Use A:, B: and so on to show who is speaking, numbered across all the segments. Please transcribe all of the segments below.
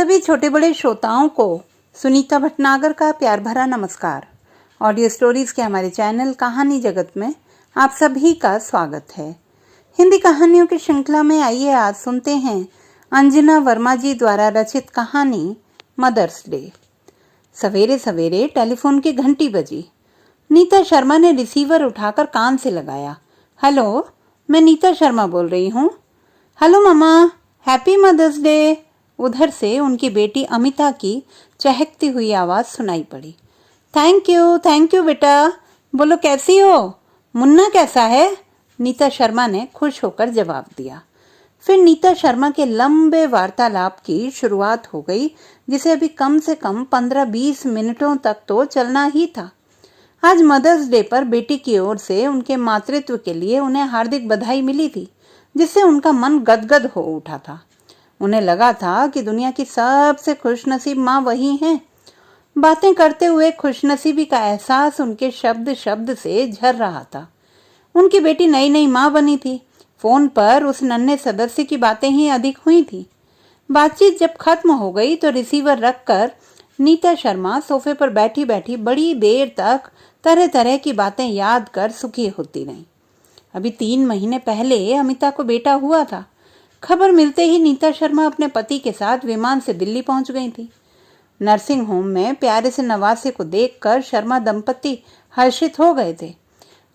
A: सभी छोटे बड़े श्रोताओं को सुनीता भटनागर का प्यार भरा नमस्कार। ऑडियो स्टोरीज के हमारे चैनल कहानी जगत में आप सभी का स्वागत है। हिंदी कहानियों की श्रृंखला में आइए आज सुनते हैं अंजना वर्मा जी द्वारा रचित कहानी मदर्स डे। सवेरे सवेरे टेलीफोन की घंटी बजी। नीता शर्मा ने रिसीवर उठाकर कान से लगाया। हेलो, मैं नीता शर्मा बोल रही हूँ। हेलो मम्मा, हैप्पी मदर्स डे। उधर से उनकी बेटी अमिता की चहकती हुई आवाज सुनाई पड़ी। थैंक यू बेटा। बोलो कैसी हो? मुन्ना कैसा है? नीता शर्मा ने खुश होकर जवाब दिया। फिर नीता शर्मा के लंबे वार्तालाप की शुरुआत हो गई, जिसे अभी कम से कम 15-20 मिनटों तक तो चलना ही था। आज मदर्स डे पर बेटी की ओर से उनके मातृत्व के लिए उन्हें हार्दिक बधाई मिली थी, जिससे उनका मन गदगद हो उठा था। उन्हें लगा था कि दुनिया की सबसे खुशनसीब माँ वही हैं। बातें करते हुए खुशनसीबी का एहसास उनके शब्द शब्द से झर रहा था। उनकी बेटी नई नई माँ बनी थी। फोन पर उस नन्हे सदस्य की बातें ही अधिक हुई थी। बातचीत जब खत्म हो गई तो रिसीवर रखकर नीता शर्मा सोफे पर बैठी बैठी बड़ी देर तक तरह तरह की बातें याद कर सुखी होती रहीं। अभी 3 महीने पहले अमिता को बेटा हुआ था। खबर मिलते ही नीता शर्मा अपने पति के साथ विमान से दिल्ली पहुंच गई थी। नर्सिंग होम में प्यारे से नवासे को देखकर शर्मा दंपति हर्षित हो गए थे।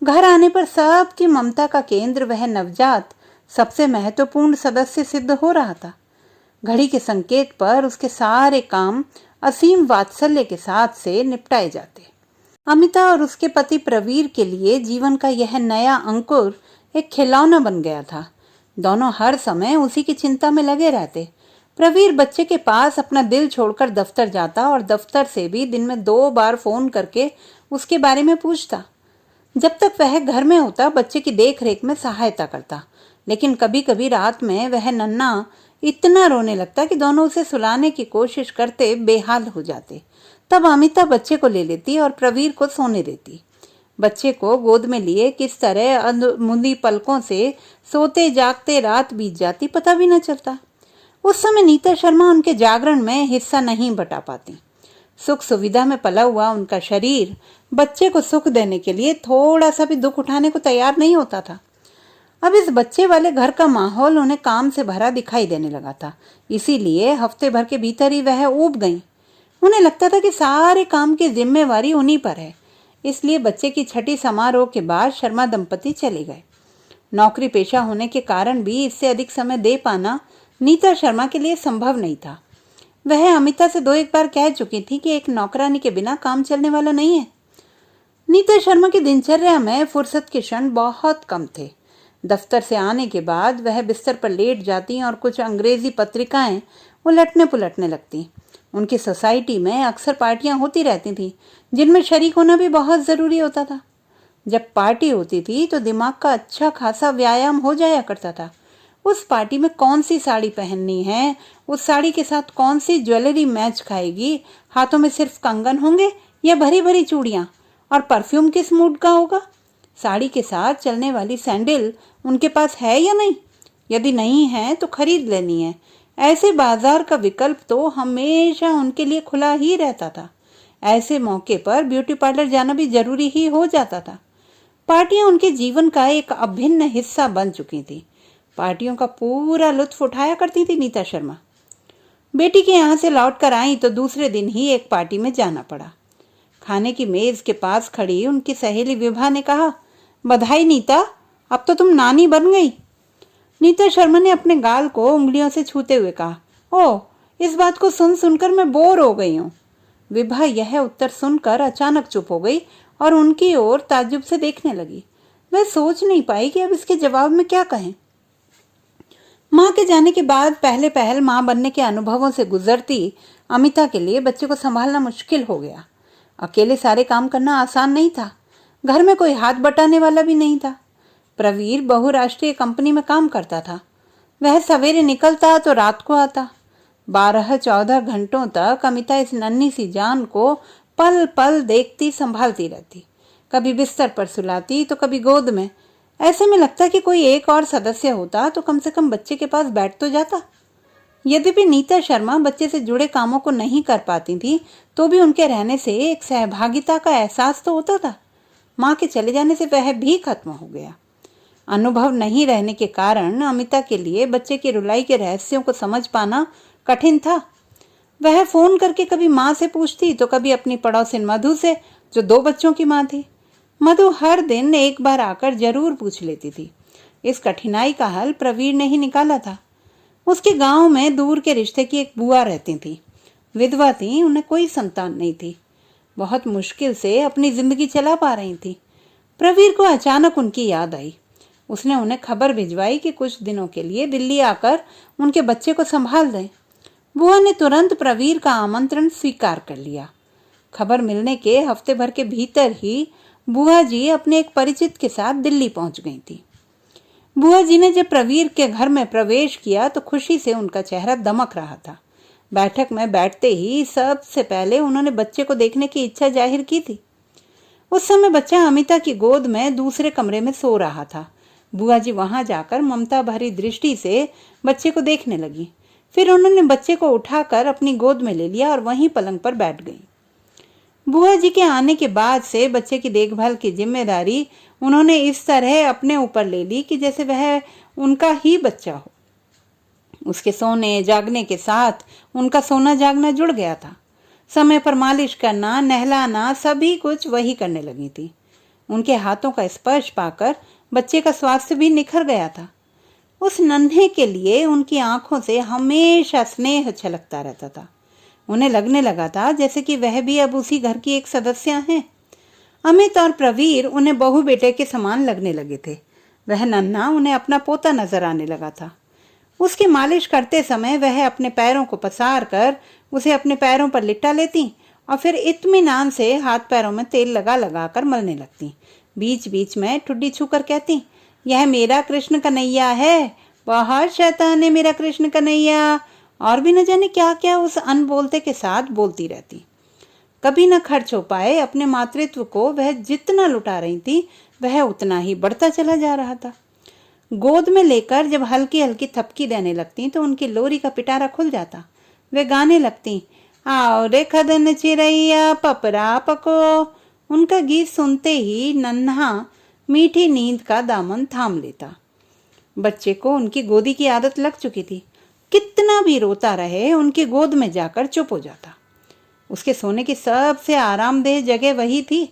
A: घर आने पर सबकी ममता का केंद्र वह नवजात सबसे महत्वपूर्ण सदस्य सिद्ध हो रहा था। घड़ी के संकेत पर उसके सारे काम असीम वात्सल्य के साथ से निपटाए जाते। अमिता और उसके पति प्रवीर के लिए जीवन का यह नया अंकुर एक खिलौना बन गया था। दोनों हर समय उसी की चिंता में लगे रहते। प्रवीर बच्चे के पास अपना दिल छोड़कर दफ्तर जाता और दफ्तर से भी दिन में 2 बार फोन करके उसके बारे में पूछता। जब तक वह घर में होता बच्चे की देख रेख में सहायता करता, लेकिन कभी कभी रात में वह नन्हा इतना रोने लगता कि दोनों उसे सुलाने की कोशिश करते बेहाल हो जाते। तब अमिता बच्चे को ले लेती और प्रवीर को सोने देती। बच्चे को गोद में लिए किस तरह मुंदी पलकों से सोते जागते रात बीत जाती पता भी न चलता। उस समय नीता शर्मा उनके जागरण में हिस्सा नहीं बटा पाती। सुख सुविधा में पला हुआ उनका शरीर बच्चे को सुख देने के लिए थोड़ा सा भी दुख उठाने को तैयार नहीं होता था। अब इस बच्चे वाले घर का माहौल उन्हें काम से भरा दिखाई देने लगा था, इसीलिए हफ्ते भर के भीतर ही वह ऊब गईं। उन्हें लगता था कि सारे काम की जिम्मेवारी उन्हीं पर है। इसलिए बच्चे की छठी समारोह के बाद शर्मा दंपति चले गए। नौकरी पेशा होने के कारण भी इससे अधिक समय दे पाना नीता शर्मा के लिए संभव नहीं था। वह अमिता से 2-1 बार कह चुकी थी कि एक नौकरानी के बिना काम चलने वाला नहीं है। नीता शर्मा की दिनचर्या में फुर्सत के क्षण बहुत कम थे। दफ्तर से आने के बाद वह बिस्तर पर लेट जाती और कुछ अंग्रेजी पत्रिकाएं उलटने पुलटने लगती। उनकी सोसाइटी में अक्सर पार्टियां होती रहती थीं, जिनमें शरीक होना भी बहुत ज़रूरी होता था। जब पार्टी होती थी तो दिमाग का अच्छा खासा व्यायाम हो जाया करता था। उस पार्टी में कौन सी साड़ी पहननी है, उस साड़ी के साथ कौन सी ज्वेलरी मैच खाएगी, हाथों में सिर्फ कंगन होंगे या भरी भरी चूड़ियाँ, और परफ्यूम किस मूड का होगा, साड़ी के साथ चलने वाली सैंडल उनके पास है या नहीं, यदि नहीं है तो खरीद लेनी है। ऐसे बाजार का विकल्प तो हमेशा उनके लिए खुला ही रहता था। ऐसे मौके पर ब्यूटी पार्लर जाना भी जरूरी ही हो जाता था। पार्टियां उनके जीवन का एक अभिन्न हिस्सा बन चुकी थी। पार्टियों का पूरा लुत्फ उठाया करती थी नीता शर्मा। बेटी के यहाँ से लौट कर आई तो दूसरे दिन ही एक पार्टी में जाना पड़ा। खाने की मेज के पास खड़ी उनकी सहेली विभा ने कहा, बधाई नीता, अब तो तुम नानी बन गई। नीता शर्मा ने अपने गाल को उंगलियों से छूते हुए कहा, ओह, इस बात को सुन सुनकर मैं बोर हो गई हूँ। विभा यह उत्तर सुनकर अचानक चुप हो गई और उनकी ओर ताज्जुब से देखने लगी। वह सोच नहीं पाई कि अब इसके जवाब में क्या कहें। माँ के जाने के बाद पहले पहल माँ बनने के अनुभवों से गुजरती अमिता के लिए बच्चे को संभालना मुश्किल हो गया। अकेले सारे काम करना आसान नहीं था। घर में कोई हाथ बटाने वाला भी नहीं था। प्रवीर बहुराष्ट्रीय कंपनी में काम करता था। वह सवेरे निकलता तो रात को आता। 12-14 घंटों तक अमिता इस नन्ही सी जान को पल पल देखती संभालती रहती। कभी बिस्तर पर सुलाती तो कभी गोद में। ऐसे में लगता कि कोई एक और सदस्य होता तो कम से कम बच्चे के पास बैठ तो जाता। यद्यपि नीता शर्मा बच्चे से जुड़े कामों को नहीं कर पाती थी, तो भी उनके रहने से एक सहभागिता का एहसास तो होता था। माँ के चले जाने से वह भी खत्म हो गया। अनुभव नहीं रहने के कारण अमिता के लिए बच्चे की रुलाई के रहस्यों को समझ पाना कठिन था। वह फोन करके कभी माँ से पूछती तो कभी अपनी पड़ोसिन मधु से, जो 2 बच्चों की माँ थी। मधु हर दिन एक बार आकर जरूर पूछ लेती थी। इस कठिनाई का हल प्रवीर ने ही निकाला था। उसके गांव में दूर के रिश्ते की एक बुआ रहती थी। विधवा थी, उन्हें कोई संतान नहीं थी। बहुत मुश्किल से अपनी जिंदगी चला पा रही थी। प्रवीर को अचानक उनकी याद आई। उसने उन्हें खबर भिजवाई कि कुछ दिनों के लिए दिल्ली आकर उनके बच्चे को संभाल दें। बुआ ने तुरंत प्रवीर का आमंत्रण स्वीकार कर लिया। खबर मिलने के हफ्ते भर के भीतर ही बुआ जी अपने एक परिचित के साथ दिल्ली पहुंच गई थी। बुआ जी ने जब प्रवीर के घर में प्रवेश किया तो खुशी से उनका चेहरा दमक रहा था। बैठक में बैठते ही सबसे पहले उन्होंने बच्चे को देखने की इच्छा जाहिर की थी। उस समय बच्चा अमिता की गोद में दूसरे कमरे में सो रहा था। बुआ जी वहां जाकर ममता भरी दृष्टि से बच्चे को देखने लगी। फिर उन्होंने बच्चे को उठाकर अपनी गोद में ले लिया और वहीं पलंग पर बैठ गई। बुआ जी के आने के बाद से बच्चे की देखभाल की जिम्मेदारी उन्होंने इस तरह अपने ऊपर ले ली कि जैसे वह उनका ही बच्चा हो। उसके सोने जागने के साथ उनका सोना जागना जुड़ गया था। समय पर मालिश करना, नहलाना, सभी कुछ वही करने लगी थी। उनके हाथों का स्पर्श पाकर बच्चे का स्वास्थ्य भी निखर गया था। उस नन्हे के लिए उनकी आंखों से हमेशा स्नेह छलकता रहता था। उन्हें लगने लगा था जैसे कि वह भी अब उसी घर की एक सदस्य हैं। अमित और प्रवीर उन्हें बहू बेटे के समान लगने लगे थे। वह नन्हा उन्हें अपना पोता नजर आने लगा था। उसकी मालिश करते समय वह अपने पैरों को पसार कर उसे अपने पैरों पर लिटा लेती और फिर इत्मीनान से हाथ पैरों में तेल लगा लगा कर मलने लगती। बीच बीच में ठुड्डी छूकर कहती, यह मेरा कृष्ण कन्हैया है, बहुत शैतान है मेरा कृष्ण कन्हैया। और भी न जाने क्या क्या उस अनबोलते के साथ बोलती रहती। कभी न खर्च हो पाए अपने मातृत्व को वह जितना लुटा रही थी वह उतना ही बढ़ता चला जा रहा था। गोद में लेकर जब हल्की हल्की थपकी देने लगती तो उनकी लोरी का पिटारा खुल जाता। वे गाने लगती, आओ रे खदन चिरैया पपरा पको। उनका गीत सुनते ही नन्हा मीठी नींद का दामन थाम लेता। बच्चे को उनकी गोदी की आदत लग चुकी थी। कितना भी रोता रहे उनकी गोद में जाकर चुप हो जाता। उसके सोने की सबसे आरामदेह जगह वही थी।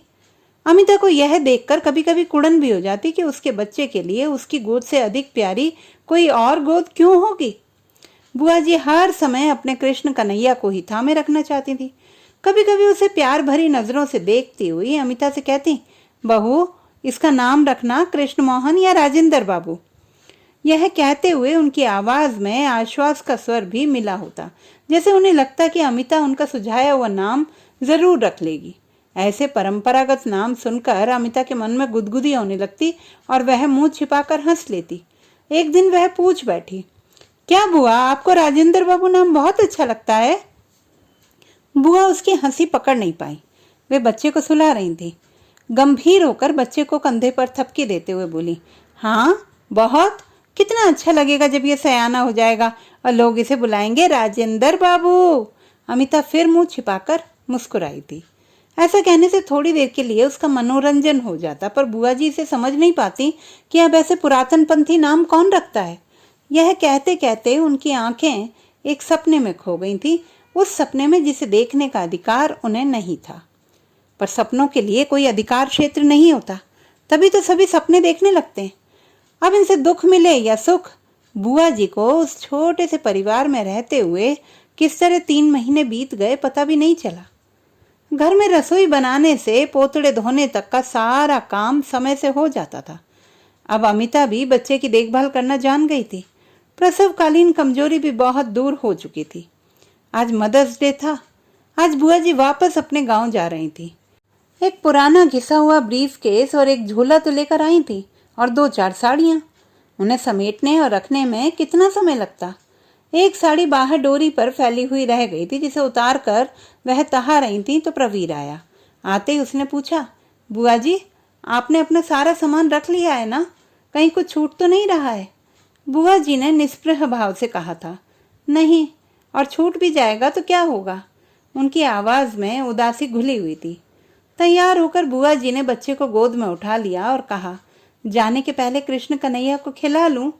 A: अमिता को यह देखकर कभी कभी कुड़न भी हो जाती कि उसके बच्चे के लिए उसकी गोद से अधिक प्यारी कोई और गोद क्यों होगी। बुआ जी हर समय अपने कृष्ण कन्हैया को ही थामे रखना चाहती थी। कभी कभी उसे प्यार भरी नजरों से देखती हुई अमिता से कहती, बहू इसका नाम रखना कृष्ण मोहन या राजेंद्र बाबू। यह कहते हुए उनकी आवाज में आश्वास का स्वर भी मिला होता, जैसे उन्हें लगता कि अमिता उनका सुझाया हुआ नाम जरूर रख लेगी। ऐसे परंपरागत नाम सुनकर अमिता के मन में गुदगुदी होने लगती और वह मुंह छिपाकर हंस लेती। एक दिन वह पूछ बैठी, क्या बुआ आपको राजेंद्र बाबू नाम बहुत अच्छा लगता है? बुआ उसकी हंसी पकड़ नहीं पाई। वे बच्चे को सुला रही थी। गंभीर होकर बच्चे को कंधे पर थपकी देते हुए बोली, हाँ बहुत, कितना अच्छा लगेगा जब ये सयाना हो जाएगा और लोग इसे बुलाएंगे राजेंद्र बाबू। अमिता फिर मुंह छिपाकर मुस्कुराई थी। ऐसा कहने से थोड़ी देर के लिए उसका मनोरंजन हो जाता, पर बुआ जी इसे समझ नहीं पाती कि अब ऐसे पुरातनपंथी नाम कौन रखता है। यह कहते कहते उनकी आंखें एक सपने में खो गई थी, उस सपने में जिसे देखने का अधिकार उन्हें नहीं था। पर सपनों के लिए कोई अधिकार क्षेत्र नहीं होता, तभी तो सभी सपने देखने लगते हैं। अब इनसे दुख मिले या सुख, बुआ जी को उस छोटे से परिवार में रहते हुए किस तरह 3 महीने बीत गए पता भी नहीं चला। घर में रसोई बनाने से पोतड़े धोने तक का सारा काम समय से हो जाता था। अब अमिता भी बच्चे की देखभाल करना जान गई थी। प्रसवकालीन कमजोरी भी बहुत दूर हो चुकी थी। आज मदर्स डे था। आज बुआ जी वापस अपने गांव जा रही थी। एक पुराना घिसा हुआ ब्रीफ केस और एक झोला तो लेकर आई थी और 2-4 साड़ियां। उन्हें समेटने और रखने में कितना समय लगता। एक साड़ी बाहर डोरी पर फैली हुई रह गई थी, जिसे उतार कर वह तहा रही थी तो प्रवीर आया। आते ही उसने पूछा, बुआ जी आपने अपना सारा सामान रख लिया है ना? कहीं कुछ छूट तो नहीं रहा है? बुआ जी ने निष्प्रह भाव से कहा था, नहीं, और छूट भी जाएगा तो क्या होगा? उनकी आवाज में उदासी घुली हुई थी। तैयार होकर बुआ जी ने बच्चे को गोद में उठा लिया और कहा, जाने के पहले कृष्ण कन्हैया को खिला लूं।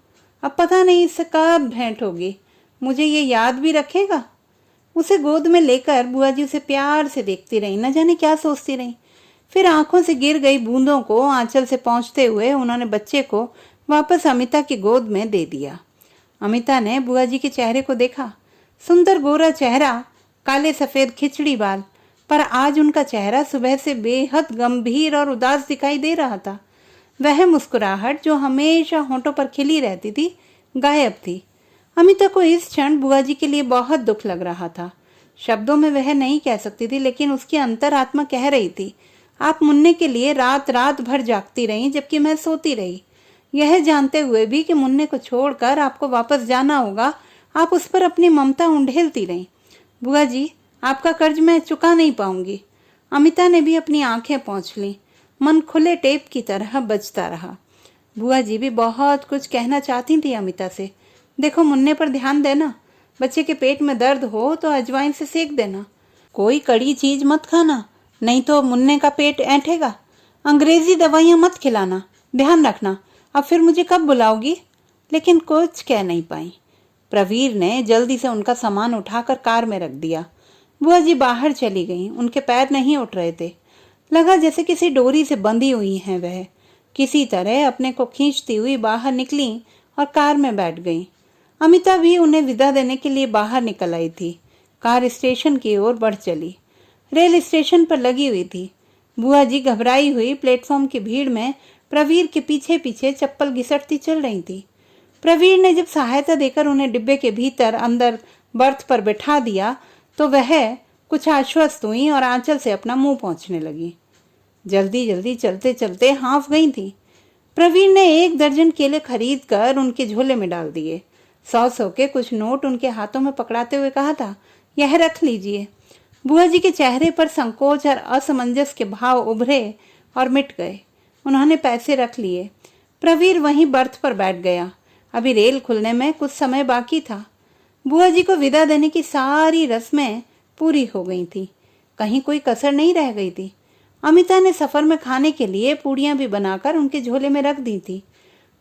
A: अब पता नहीं इससे कब भेंट होगी, मुझे ये याद भी रखेगा। उसे गोद में लेकर बुआ जी उसे प्यार से देखती रही, न जाने क्या सोचती रही। फिर आंखों से गिर गई बूंदों को आंचल से पहुंचते हुए उन्होंने बच्चे को वापस अमिता की गोद में दे दिया। अमिता ने बुआ जी के चेहरे को देखा। सुंदर गोरा चेहरा, काले सफेद खिचड़ी बाल, पर आज उनका चेहरा सुबह से बेहद गंभीर और उदास दिखाई दे रहा था। वह मुस्कुराहट जो हमेशा होंठों पर खिली रहती थी, गायब थी। अमिता को इस क्षण बुआ जी के लिए बहुत दुख लग रहा था। शब्दों में वह नहीं कह सकती थी, लेकिन उसकी अंतरात्मा कह रही थी, आप मुन्ने के लिए रात रात भर जागती रही, जबकि मैं सोती रही। यह जानते हुए भी कि मुन्ने को छोड़कर आपको वापस जाना होगा, आप उस पर अपनी ममता उंडेलती रही। बुआ जी, आपका कर्ज मैं चुका नहीं पाऊंगी। अमिता ने भी अपनी आंखें पोंछ ली। मन खुले टेप की तरह बजता रहा। बुआ जी भी बहुत कुछ कहना चाहती थी अमिता से। देखो, मुन्ने पर ध्यान देना, बच्चे के पेट में दर्द हो तो अजवाइन से सेक देना, कोई कड़ी चीज मत खाना, नहीं तो मुन्ने का पेट ऐंठेगा। अंग्रेजी दवाइयां मत खिलाना, ध्यान रखना। अब फिर मुझे कब बुलाओगी? लेकिन कुछ कह नहीं पाई। प्रवीर ने जल्दी से उनका सामान उठाकर कार में रख दिया। बुआ जी बाहर चली गईं। उनके पैर नहीं उठ रहे थे। लगा जैसे किसी डोरी से बंधी हुई हैं वह। किसी तरह अपने को खींचती हुई बाहर निकली और कार में बैठ गईं। अमिता भी उन्हें विदा देने के लिए बाहर निकल आई थी। कार स्टेशन की ओर बढ़ चली। रेल स्टेशन पर लगी हुई थी। बुआ जी घबराई हुई प्लेटफॉर्म की भीड़ में प्रवीर के पीछे पीछे चप्पल घिसटती चल रही थी। प्रवीर ने जब सहायता देकर उन्हें डिब्बे के भीतर अंदर बर्थ पर बैठा दिया तो वह कुछ आश्वस्त हुई और आंचल से अपना मुंह पोंछने लगी। जल्दी जल्दी चलते चलते हांफ गई थी। प्रवीर ने 1 दर्जन केले खरीद कर उनके झोले में डाल दिए। 100 के कुछ नोट उनके हाथों में पकड़ाते हुए कहा था, यह रख लीजिए। बुआ जी के चेहरे पर संकोच और असमंजस के भाव उभरे और मिट गए। उन्होंने पैसे रख लिए। प्रवीर वहीं बर्थ पर बैठ गया। अभी रेल खुलने में कुछ समय बाकी था। बुआ जी को विदा देने की सारी रस्में पूरी हो गई थी। कहीं कोई कसर नहीं रह गई थी। अमिता ने सफर में खाने के लिए पूड़ियां भी बनाकर उनके झोले में रख दी थी।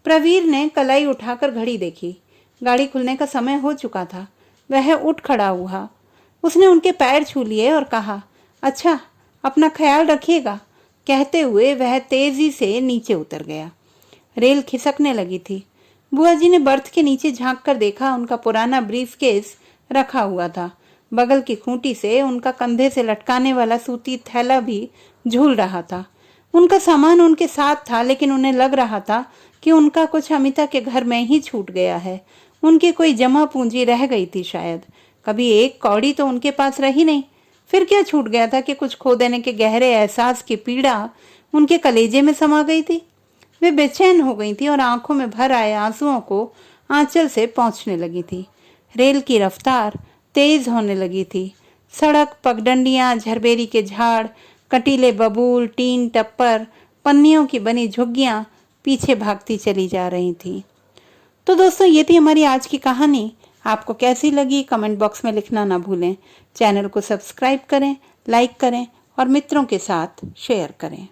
A: प्रवीर ने कलाई उठाकर घड़ी देखी। गाड़ी खुलने का समय हो चुका था। वह उठ खड़ा हुआ। उसने उनके पैर छू लिए और कहा, अच्छा, अपना ख्याल रखिएगा। कहते हुए वह तेजी से नीचे उतर गया। रेल खिसकने लगी थी। बुआ जी ने बर्थ के नीचे झांक कर देखा। उनका पुराना ब्रीफकेस रखा हुआ था। बगल की खूंटी से उनका कंधे से लटकाने वाला सूती थैला भी झूल रहा था। उनका सामान उनके साथ था, लेकिन उन्हें लग रहा था कि उनका कुछ अमिता के घर में ही छूट गया है। उनकी कोई जमा पूंजी रह गई थी शायद। कभी 1 कौड़ी तो उनके पास रही नहीं। फिर क्या छूट गया था कि कुछ खो देने के गहरे एहसास की पीड़ा उनके कलेजे में समा गई थी। वे बेचैन हो गई थी और आंखों में भर आए आंसुओं को आंचल से पोंछने लगी थी। रेल की रफ्तार तेज होने लगी थी। सड़क, पगडंडियां, झरबेरी के झाड़, कटीले बबूल, टीन टप्पर, पन्नियों की बनी झुग्गियां पीछे भागती चली जा रही थी। तो दोस्तों, ये थी हमारी आज की कहानी। आपको कैसी लगी कमेंट बॉक्स में लिखना ना भूलें। चैनल को सब्सक्राइब करें, लाइक करें और मित्रों के साथ शेयर करें।